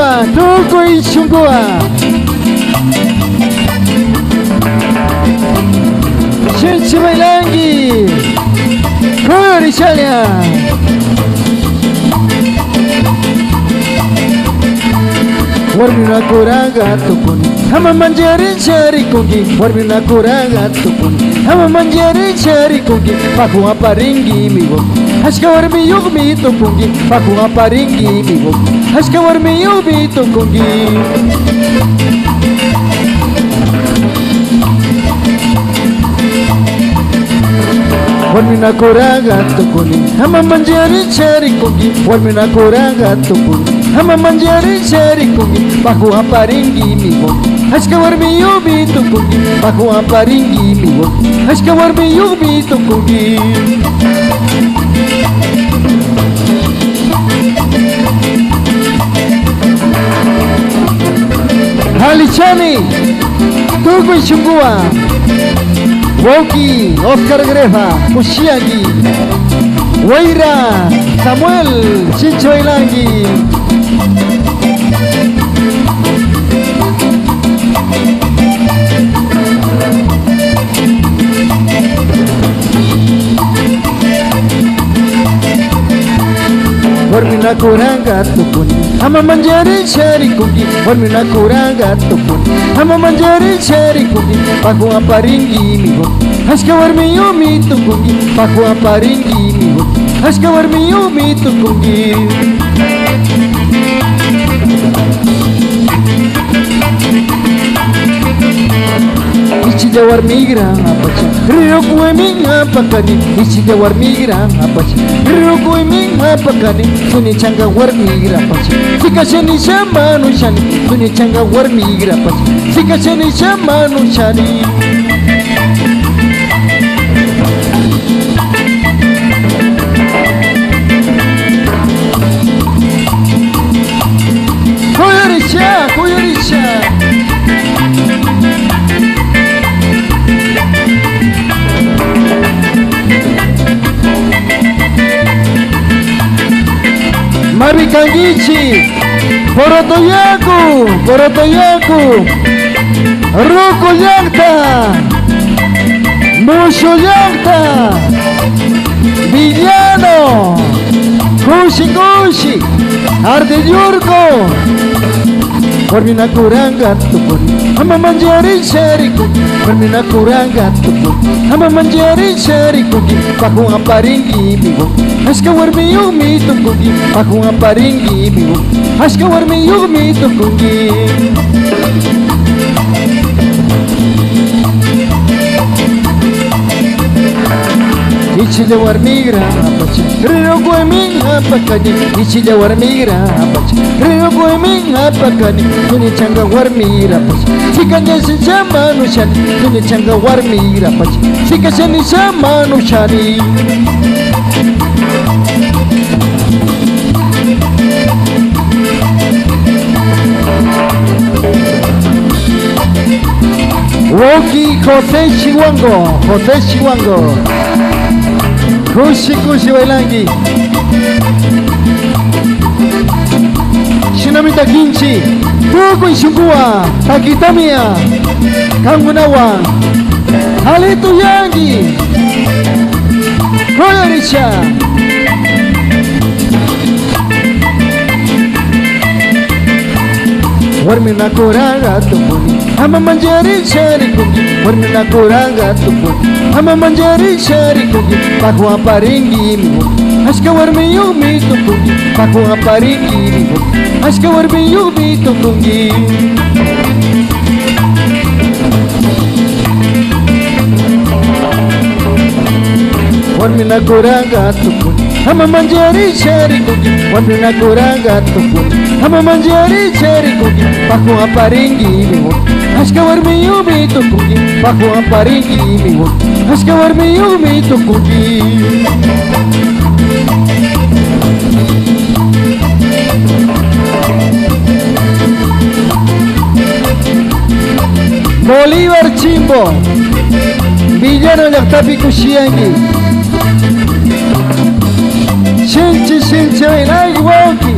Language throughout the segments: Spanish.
Chungua, Tukui Chungua. Chinchi Bailangi, Kuri Chalia. Warmina kuranga tukuni, hama manjari chari kungi. Warmina kuranga tukuni, hama manjari chari kungi. Paku aparingi miwo, haska warmi yugmi tukungi. Paku aparingi miwo, haska warmi yugmi tukungi. Warmina kuranga tukuni, hama manjari chari kungi. Warmina kuranga tukuni, hama manjari chari kungi. Paku aparingi miwo, haska warmi yugmi tukungi. Paku aparingi miwo, haska warmi yugmi tukungi. Halichani, Tukui Chungua. Woki, Oscar Grefa, Kushiagi, Waira, Samuel, Chicho Ilangi. Warmina kuranga tukuni, hama manjari chari kungi. Warmina kuranga tukuni, hama manjari chari kungi. Paku aparingi miwo, haska warmi yumi tukungi. Paku aparingi miwo, haska warmi yumi tukungi. Ichija warmigra apacha, rio kuemin apakani. Ichija warmigra apacha, rio kuemin apakani. Suni changa warmigra apacha, sika shani shamanu shani. Suni changa warmigra apacha, sika shani shamanu shani. Koyorisha, koyorisha. Marikangichi, Porotoyaku, Porotoyaku, Ruko Yakta, Musho Yakta, Villano, Kushi Kushi, Ardeyurko. Warmina kuranga tukuni, hama manjari chari kungi. Warmina kuranga tukuni, hama manjari chari kungi. Paku aparingi miwo, haska warmi yugmi tukungi. Paku aparingi miwo, haska warmi yugmi tukungi. Ichija warmigra apacha, rio kuemin apakani. Ichija warmigra apacha, rio kuemin apakani. Tuni changa warmigra apacha, sika nyesi chamanu shani. Tuni changa warmigra apacha, sika shani chamanu shani. Woki Jose Chiwango, Jose Chiwango. Kushi Kushi Bailangi, Shinamita Kinchi, Tukui Chungua, Takitamia, Kangunawa, Halitu Yangi, Koyorisha. Warmina kuranga tukuni, hama manjari chari kungi. Warmina kuranga tukuni, hama manjari chari kungi. Paku aparingi miwo, haska warmi yugmi tukungi. Paku aparingi miwo, haska warmi yugmi tukungi. Warmina kuranga tukuni, hama manjari chari kungi. Warmina kuranga tukuni, hama manjari chari kungi. Paku aparingi miwo, haska warmi yugmi tukungi. Paku aparingi miwo, haska warmi yugmi tukungi. Bolívar Chimbo, Villano Yaktapi Kushiangi, Shinchi Shinchi Bailangi Woki,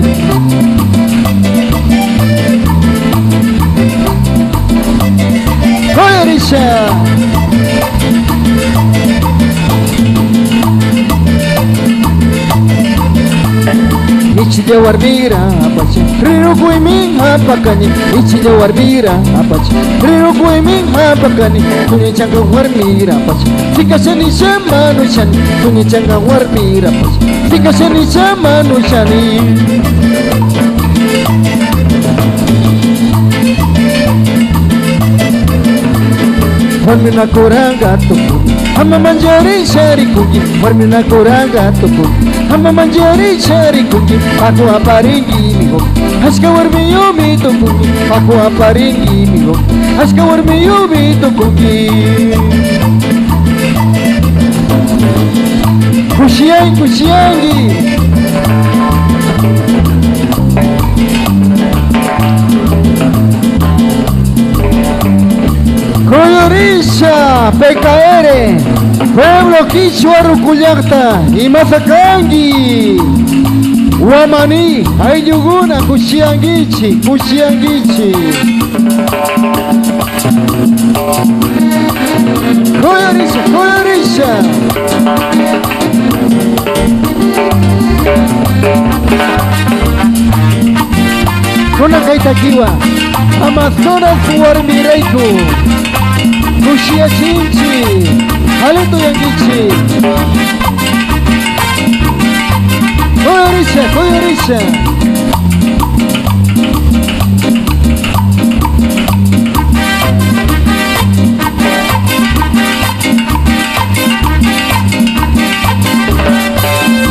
ichija warmira apache Riro kuimin hapakani ichija warmira apache Riro kuimin hapakani Tunye changa warmira apache Sika shani shamanu shani Tunye changa warmira apache Sika shani shamanu shani Warmina kuranga tupu Hama manjari shari kuki Warmina kuranga tupu Hama manjari shari kuki Aku aparingi miho Haska warmi yomi tukuki Aku aparingi miho Haska warmi yomi tukuki Kushiangi kushiangi Koyorisha, PKR, Pueblo Quichua Rucuyacta y Mazacangi, Wamani, Ayuguna, Kushiangichi, Kushiangichi. Koyorisha, Koyorisha. Kuna Kaitakiwa, Amazonas Warmireiku. Kushia chinchi, haleto yangichi. Koyorisha, koyorisha.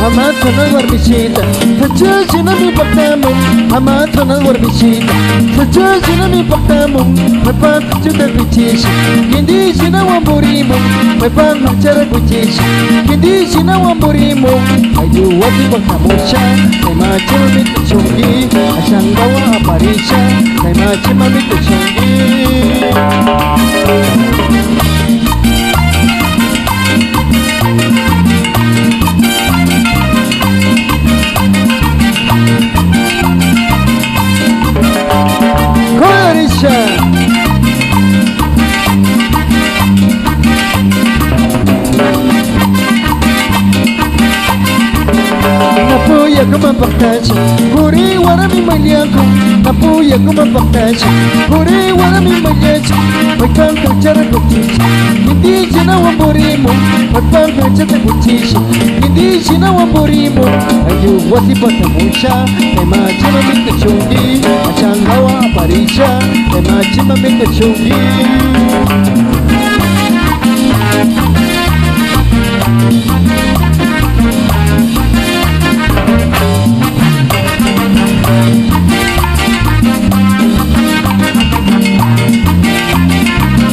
Amazonas warmichita, sachachi na mi paktamu. Amazonas warmichita, sachachi na mi paktamu. Mepan chuta kuchishi, kindishi na wamburimu. Mepan chara kuchishi, kindishi na wamburimu. Ayu wati paktamusha, naimachima mito chungi. Ashangawa aparisha, naimachima mito chungi. Napuya kuma paktacha, kuri warami maliako. Napuya kuma paktacha, kuri warami maliacha. Magpangka chara kuchicha, hindi china wamburimu. Magpangka chara kuchicha, hindi china wamburimu. Ayu wasi patamusha, ema chima mita chungi. Achangawa aparisha, ema chima mita chungi.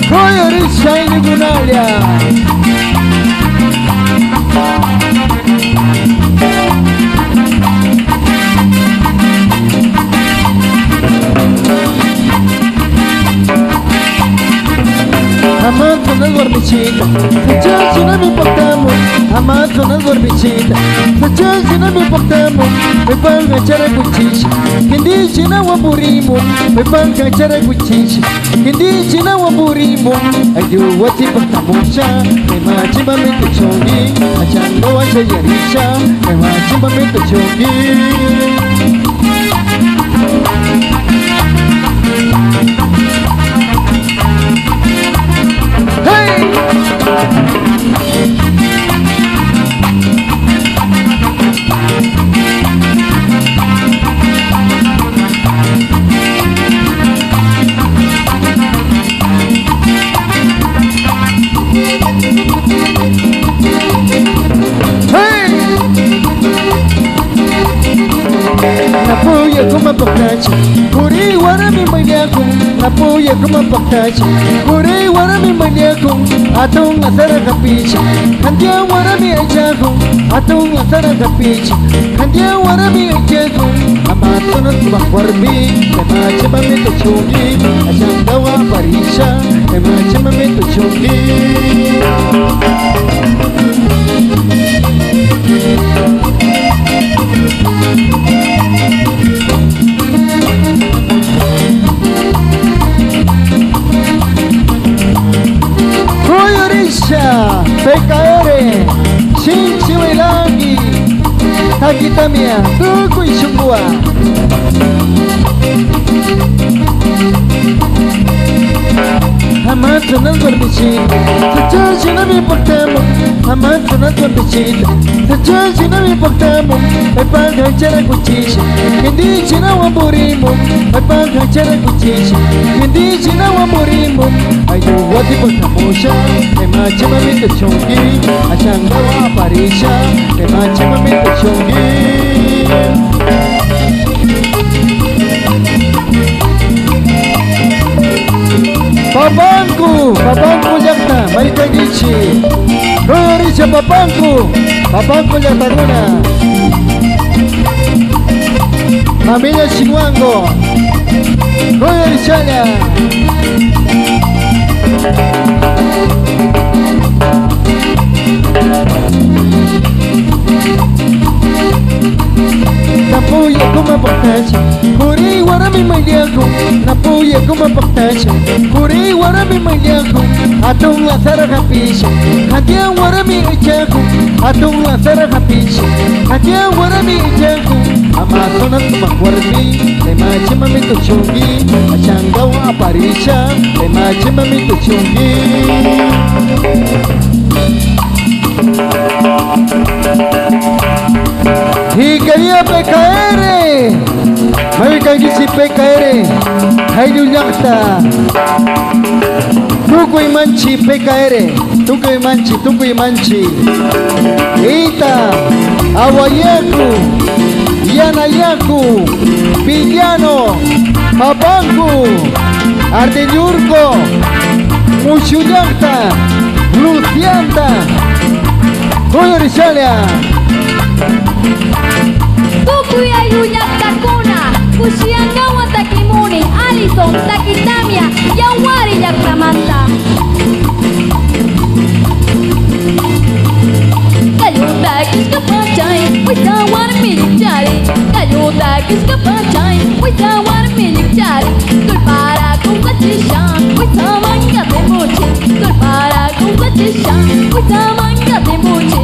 Koyorisha Gunalia. Amazonas warmichita, sachachi na mi paktamu. Amazonas warmichita, sachachi na mi paktamu. Mepanga chara kuchishi, kindishi na wamburimu. Mepanga chara kuchishi, kindishi na wamburimu. Ayu wati paktamusha, ema chimba mito chungi. Achanga wa shayarisha, ema chimba mito chungi. Napuya kuma paktacha, kuri warami maliako. Napuya kuma paktacha, kuri warami maliako. Atung asara kapicha, kandia warami ajago. Atung asara kapicha, kandia warami ajago. Amazonas warmi, ema chima mito chungi. Achangawa aparisha, ema chima mito chungi. Koyorisha, PKR, Chinchi Welangi. Takitamia, tuku isungua. Amante non dormicino, se giorgi non mi portiamo. Amante non dormicino, se giorgi non mi portiamo. E paga c'era cuccisce, che dici non amorimo. E paga c'era cuccisce, che dici non amorimo. Ayo wati portamusha, e macema mi te chongi. Achangawa aparisha, e macema mi te chongi. Papanku jakta, Marita Gichi. Rorisha papanku jakta runa. Familia Chihuango, Rorisha. Napuya kuma paktacha, kuri warami maliaku. Napuya kuma paktacha, kuri warami maliaku. Atung la sara kapisha, hatia warami ichaku. Atung la sara kapisha, hatia warami ichaku. Amazonas makwarmi, lemache mamito chungi. Achangao aparisha, lemache mamito chungi. Y quería PKR, me caí si PKR, hay un llanta. Tuco y manchi PKR, tuco y manchi. Ita, Aguayacu, Yanayacu, Villano, Papangu, Ardeñurco, Muchuyanta, Lucianta, Coyorichalia. Tukuya yuyak takuna, Kushiangawa takimuni, Alison takitamia, Yawari yakramanta. Kayuta kiskapachay, Wisawan milichari. Kayuta kiskapachay, Wisawan milichari. Tulpara kukatisha, Wisawan katemuchi. Tulpara kukatisha, Wisawan katemuchi.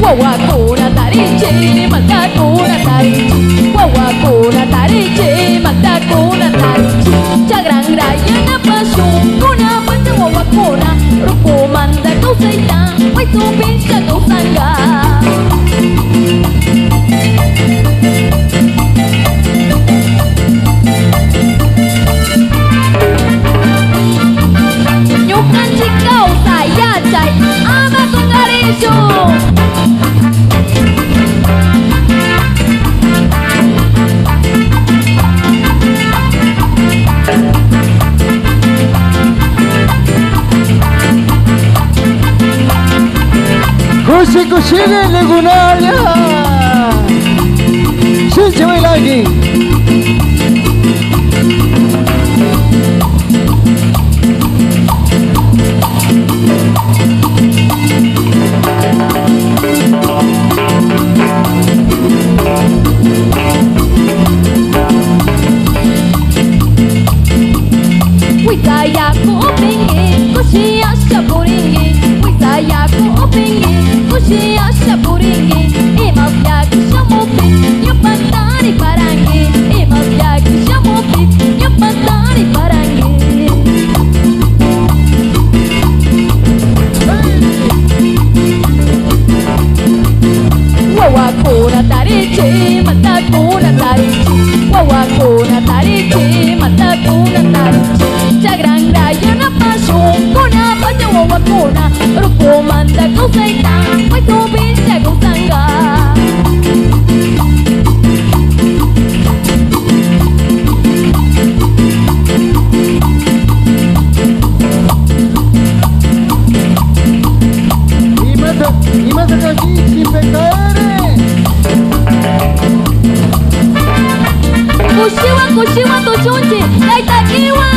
Wawakuna tarichi, matakuna tarichi. Wawakuna tarichi, matakuna tarichi. Chagrang raya na pasyo, kuna pata wawakuna. Rupo manda kau sayang, may tubig siya kau sangga. Nyukan jikau saya cai, ama kau tarisyo. Kushi Legunaria. Shinche lagi. Wisaya ko opingi, kushi asya puringi. Wisaya ko opingi, kushi asya puringi. Imas yaki shamupi, nyupantari parangi. Imas yaki shamupi, nyupantari parangi. Wawakuna tarichi, matakuna tarichi. Wawakuna tarichi, matakuna tarichi. Chagrang raya na pasyo, kuna pata wawakuna. Rupo manda kau sayang, may tubig siya kau sangga. Imata kagichi PKR. Kushiwa tuchunchi, kaitakiwa.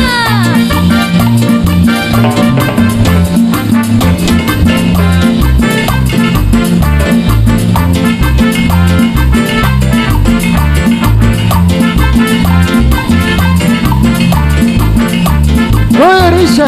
Risha,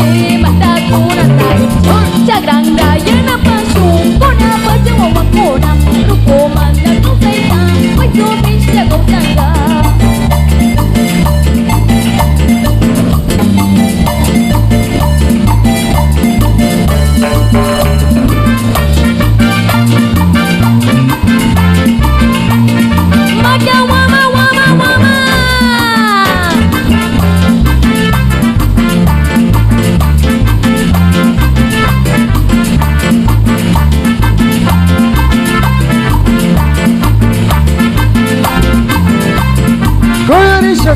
tarichi, mata kuna tarichi. Chagrang raya na pasung, kuna pa jawa wakona. Ruko manda kukaita, may tumis siya gotanga.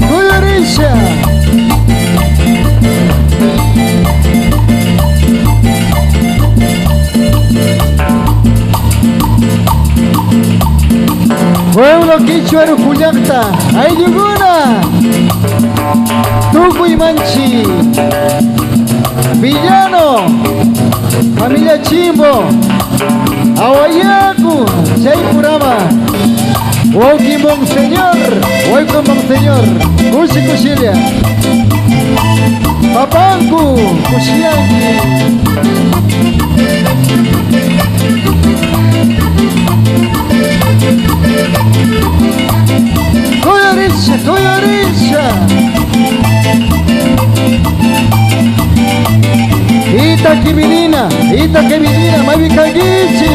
Cuyarisha. Pueblo quichua Rucuyacta, Ayuguna, Tucuy Manchi, Villano, familia Chimbo, Aguayacu, Chaipurama, Woki Monseñor, Woki Monseñor, Cusi Cusilia, Papancu, Cusianqui. Coyarisha, Coyarisha. Ita que vinina, Mavikagichi.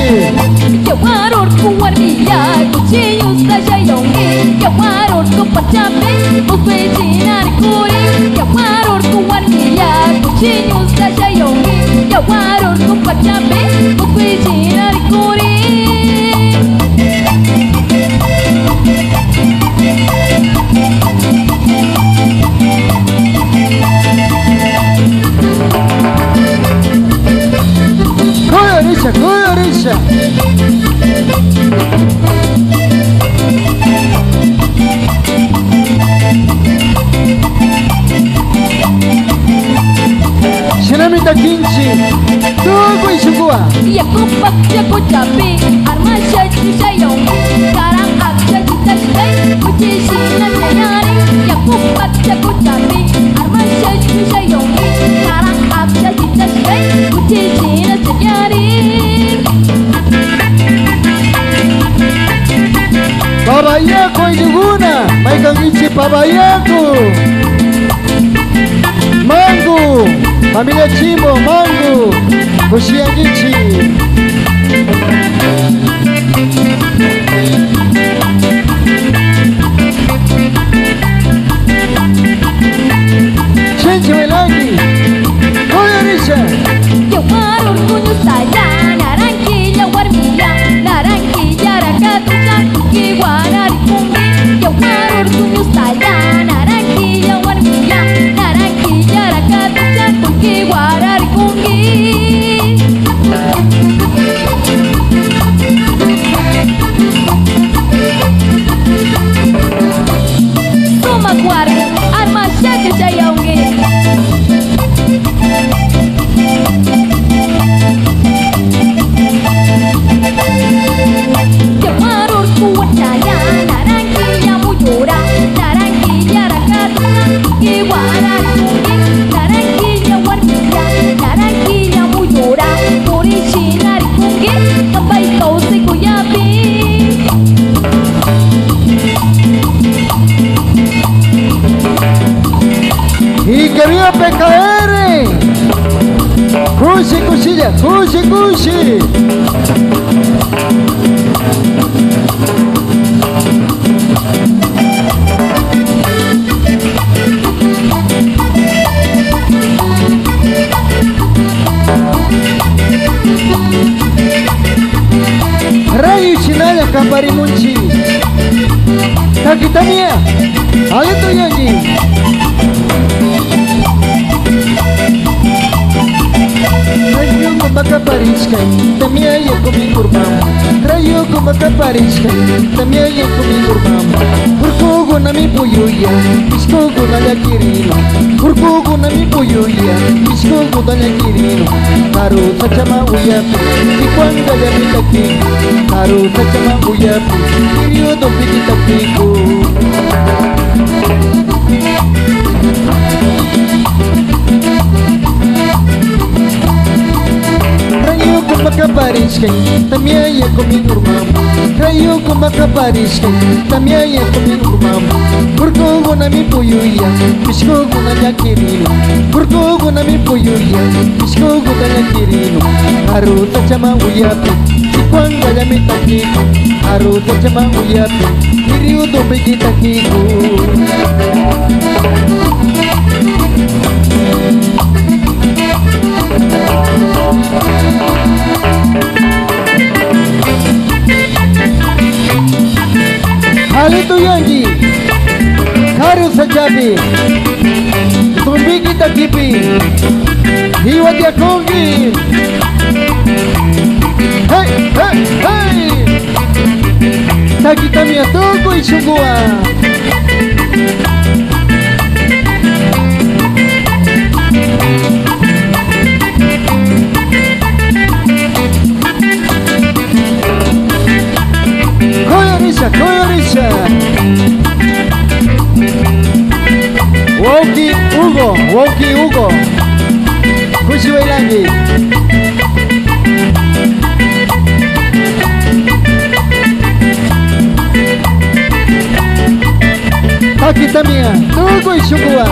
Yawaror kuwarniya, kuchiyus kajayongi. Yawaror kupachame, ukwejinar kuri. Yawaror kuwarniya, kuchiyus kajayongi. Yawaror kupachame, ukwejinar kuri. Coyarisha, Coyarisha. Shinamita Kinchi, Tugu Ishukua. Yakupak yakuchapi, armasha chishayongi. Karang aksha chitashkai, kuchishina sayari. Yakupak yakuchapi, armasha chishayongi. Karang aksha chitashkai, kuchishina sayari. Babayaco Ayuguna, Maikangichi Babayaco. Mangu, familia Chimbo, Mangu, Cusianguichi. Chenchi Melangi, Coyarisha. Yawaror kunyu saya, naranquilla warmilla, naranquilla rakatucha, kiwarar kumbi. Yawaror kunyu saya, naranquilla warmilla, naranquilla rakatucha, kiwarar kumbi. Suma kuarga, arma shaka chayongi. Yawaror kuat saya, naranquilla muyura, naranquilla rakatucha, kiwarar kumbi. Naranquilla warmilla, naranquilla muyura, original kumbi, kapay kausi kuyapi. Y que viva PKR. Cusi, Cusilla, Cusi, Cusi. Rayu Chinaya Kaparimunchi. Takitamia, Alito Yanji. Rayu kumaka pariskai, tamia ya kumingurbam. Rayu kumaka pariskai, tamia ya kumingurbam. Urkugu nami puyuya, iskugu naya kirino. Urkugu nami puyuya, iskugu naya kirino. Taru sachama uyapu, ikwanga ya mitaki. Taru sachama uyapu, kiriyo dopi kitapiku. parisque, también ya con mi urmam. Rayo como parisque, también ya con mi urmam. Kurko guna mi puyuya, misko guna ya kirino. Kurko guna mi puyuya, misko guna ya kirino. Haruta chama uyapi, chikwanga ya mi takiko. Haruta chama uyapi, kiriu dobe kitakiko. Halito yangi, haru sajabi, tumbi kita kipi, hiwa dia kongi. Hey, hey, hey, takita mia toko isungua. Koyorisha Woki Hugo Kushi Wailangi Taki Tamia Tugo Ishugua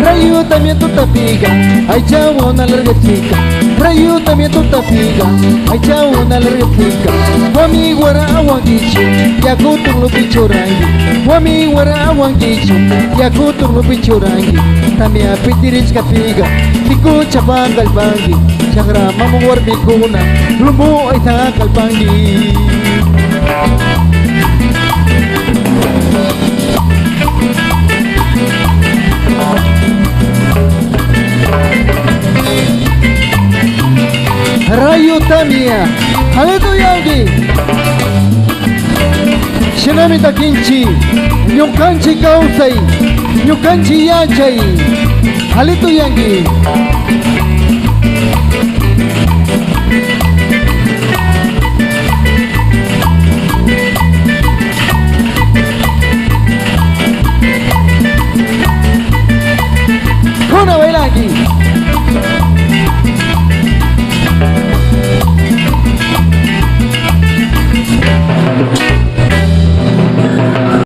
Rayo también tu tapiga, ay chavo una larga chica. Rayo también tu tapiga, ay chavo una larga chica. Wami guara awangicho, ya kutung lo pichorangi. Wami guara awangicho, ya kutung lo pichorangi. Tamia pitiris kapiga, tiku cabang kalbangi. Chagra mamu war bikuna, lumbu ay ta kalbangi. Rayo Tamia, Haleto Yangi, Shinami Takinchi, Nyukanchi Kausai, Nyukanchi Yachai, Haleto Yangi.